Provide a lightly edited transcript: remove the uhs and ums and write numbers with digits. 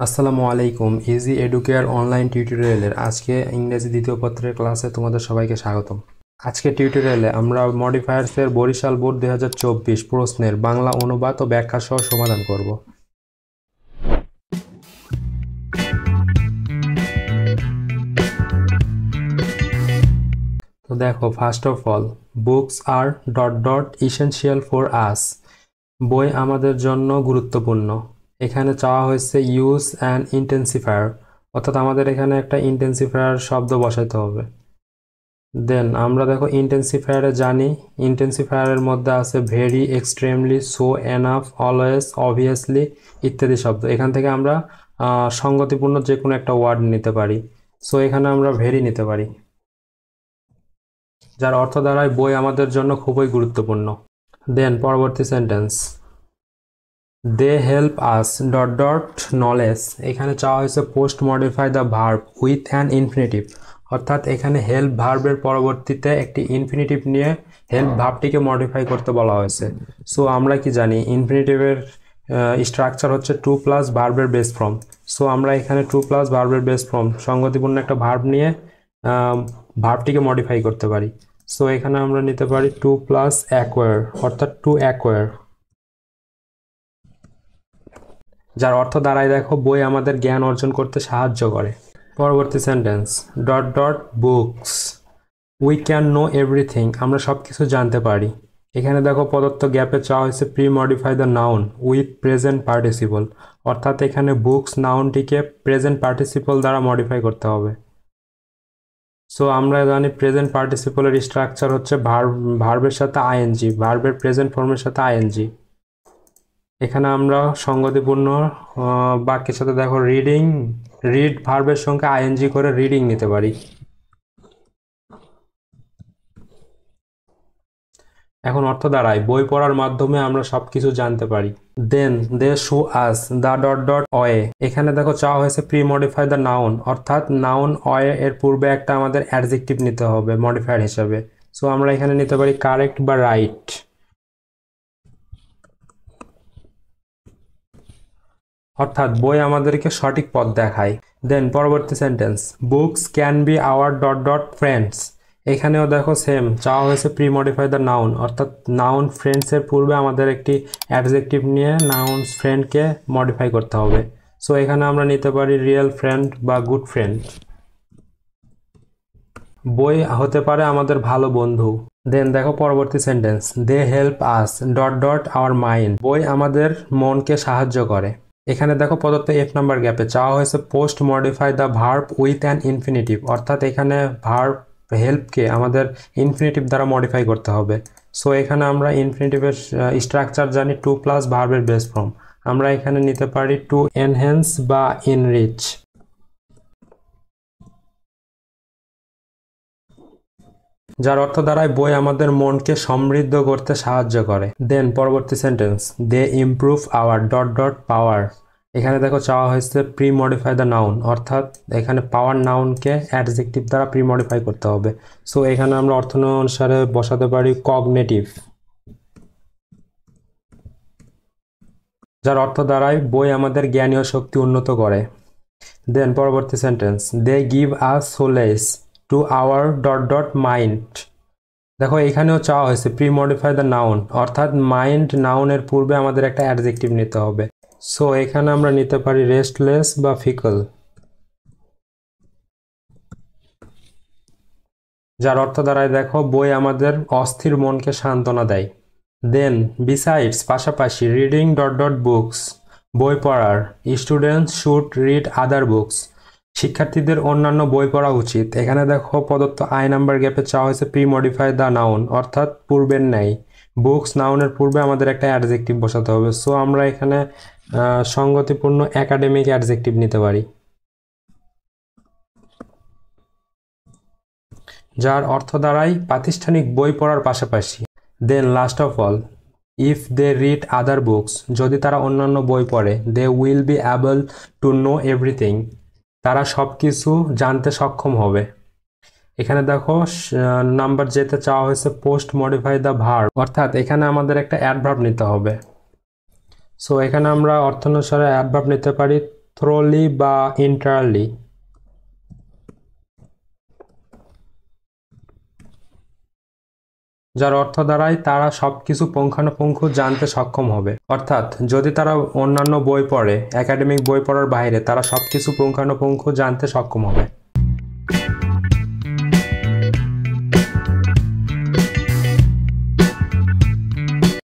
আসসালামু আলাইকুম। Easy educare online টিউটোরিয়ালের আজকে ইংরেজি দ্বিতীয় পত্রের ক্লাসে তোমাদের সবাইকে স্বাগতম। আজকে টিউটোরিয়ালে আমরা মডিফায়ার্সের বরিশাল বোর্ড 2024 প্রশ্নের বাংলা অনুবাদ ও ব্যাখ্যা সহ সমাধান করব। তো দেখো, first of all, books are dot dot essential for us. বই আমাদের জন্য গুরুত্বপূর্ণ। এখানে চাওয়া হয়েছে ইউজ অ্যান্ড ইন্টেন্সিফায়ার, অর্থাৎ আমাদের এখানে একটা ইন্টেন্সিফায়ার শব্দ বসাতে হবে। দেন আমরা দেখো ইন্টেন্সিফায়ারে জানি, ইন্টেন্সিফায়ারের মধ্যে আছে very, extremely, so, enough, always, obviously ইত্যাদি শব্দ। এখান থেকে আমরা সঙ্গতিপূর্ণ যে কোনো একটা ওয়ার্ড নিতে পারি। সো এখানে আমরা ভেরি নিতে পারি, যার অর্থ দাঁড়ায় বই আমাদের জন্য খুবই গুরুত্বপূর্ণ। দেন পরবর্তী sentence, they help us dot dot knowledge. এখানে চাওয়া হয়েছে post modify the verb with an infinitive, অর্থাৎ এখানে হেল্প ভার্বের পরবর্তীতে একটি ইনফিনিটিভ নিয়ে হেল্প ভার্বটিকে মডিফাই করতে বলা হয়েছে। সো আমরা কি জানি, ইনফিনিটিভের স্ট্রাকচার হচ্ছে টু প্লাস ভার্বের বেস ফর্ম। সো আমরা এখানে টু প্লাস ভার্বের বেস ফর্ম সঙ্গতিপূর্ণ একটা ভার্ব নিয়ে ভার্বটিকে মডিফাই করতে পারি। সো এখানে আমরা নিতে পারি টু প্লাস অ্যাকোয়ার, অর্থাৎ টু অ্যাকোয়ার, যার অর্থ দাঁড়ায় দেখো বই আমাদের জ্ঞান অর্জন করতে সাহায্য করে। পরবর্তী sentence, dot dot books we can know everything. আমরা সব কিছু জানতে পারি। এখানে দেখো প্রদত্ত গ্যাপে চাওয়া হয়েছে pre modify the noun with present participle, অর্থাৎ এখানে বুকস নাউনটিকে প্রেজেন্ট পার্টিসিপল দ্বারা মডিফাই করতে হবে। সো আমরা জানি প্রেজেন্ট পার্টিসিপলের স্ট্রাকচার হচ্ছে ভার্বের সাথে আইএনজি, ভার্বের প্রেজেন্ট ফর্মের সাথে আইএনজি। এখানে আমরা সঙ্গতিপূর্ণ বাক্যের সাথে দেখো রিডিং, রিড ভার্বের সঙ্গে আইএনজি করে রিডিং নিতে পারি। এখন অর্থ দাঁড়ায় বই পড়ার মাধ্যমে আমরা সবকিছু জানতে পারি। Then they show us the dot dot অয়ে। এখানে দেখো চাওয়া হয়েছে প্রি মডিফাই দ্য নাউন, অর্থাৎ নাউন অয়ে এর পূর্বে একটা আমাদের অ্যাডজেক্টিভ নিতে হবে মডিফায়ার হিসাবে। সো আমরা এখানে নিতে পারি কারেক্ট বা রাইট, অর্থাৎ বই আমাদেরকে সঠিক পথ দেখায়। দেন পরবর্তী sentence, books can be hour dot dot friends. এখানেও দেখো সেম চাওয়া হয়েছে প্রি মডিফাই দ্য নাউন, অর্থাৎ নাউন ফ্রেন্ডসের পূর্বে আমাদের একটি অ্যাডজেক্টিভ নিয়ে নাউন ফ্রেন্ডকে মডিফাই করতে হবে। সো এখানে আমরা নিতে পারি রিয়েল ফ্রেন্ড বা গুড ফ্রেন্ড। বই হতে পারে আমাদের ভালো বন্ধু। দেন দেখো পরবর্তী sentence, they help us dot dot our mind. বই আমাদের মনকে সাহায্য করে। এখানে দেখো প্রদত্ত এফ নাম্বার গ্যাপে চাওয়া হয়েছে post modify the verb with an infinitive, অর্থাৎ এখানে ভার্ব হেল্পকে আমাদের ইনফিনিটিভ দ্বারা মডিফাই করতে হবে। সো এখানে আমরা ইনফিনিটিভের স্ট্রাকচার জানি টু প্লাস ভার্বের বেস ফর্ম। আমরা এখানে নিতে পারি টু এনহ্যান্স বা ইনরিচ, যার অর্থ দাঁড়ায় বই আমাদের মনকে সমৃদ্ধ করতে সাহায্য করে। দেন পরবর্তী sentence, they improve our dot dot power. এখানে দেখো চাওয়া হয়েছে প্রি মডিফাই দ্য নাউন, অর্থাৎ এখানে পাওয়ার নাউনকে অ্যাডজেক্টিভ দ্বারা প্রি মডিফাই করতে হবে। সো এখানে আমরা অর্থ অনুসারে বসাতে পারি কগনেটিভ, যার অর্থ দাঁড়ায় বই আমাদের জ্ঞানীয় শক্তি উন্নত করে। দেন পরবর্তী sentence, they give us solace to our dot dot mind. দেখো এখানেও চাওয়া হয়েছে প্রি মডিফাই দ্য নাউন, অর্থাৎ মাইন্ড নাউনের পূর্বে আমাদের একটা অ্যাডজেক্টিভ নিতে হবে। সো এখানে আমরা নিতে পারি রেস্টলেস বা ফিকল, যার অর্থ দাঁড়ায় দেখো বই আমাদের অস্থির মনকে সান্ত্বনা দেয়। দেন বিসাইডস পাশাপাশি রিডিং ডট ডট বুকস, বই পড়ার, students should read other books. শিক্ষার্থীদের অন্যান্য বই পড়া উচিত। এখানে দেখো প্রদত্ত আই নাম্বার গ্যাপে চাওয়া হয়েছে প্রি মডিফাই দ্য নাউন, অর্থাৎ পূর্বের ন্যায় বুকস নাউনের পূর্বে আমাদের একটা অ্যাডজেক্টিভ বসাতে হবে। সো আমরা এখানে সঙ্গতিপূর্ণ একাডেমিক অ্যাডজেক্টিভ নিতে পারি, যার অর্থ দাঁড়ায় প্রাতিষ্ঠানিক বই পড়ার পাশাপাশি। Then last of all, if they read other books, যদি তারা অন্যান্য বই পড়ে, they will be able to know everything, তারা সব কিছু জানতে সক্ষম হবে। এখানে দেখো নাম্বার যেতে চাওয়া হয়েছে পোস্ট মডিফাই দ্য ভার্ব, অর্থাৎ এখানে আমাদের একটা অ্যাডভার্ব নিতে হবে। সো এখানে আমরা অর্থ অনুসারে অ্যাডভার্ব নিতে পারি থ্রোলি বা ইন্টারলি। যার অর্থ দাঁড়ায় তারা সবকিছু পুঙ্খানুপুঙ্খ জানতে সক্ষম হবে। অর্থাৎ যদি তারা অন্যান্য বই পড়ে, একাডেমিক বই পড়ার বাইরে তারা সবকিছু পুঙ্খানুপুঙ্খ জানতে সক্ষম হবে।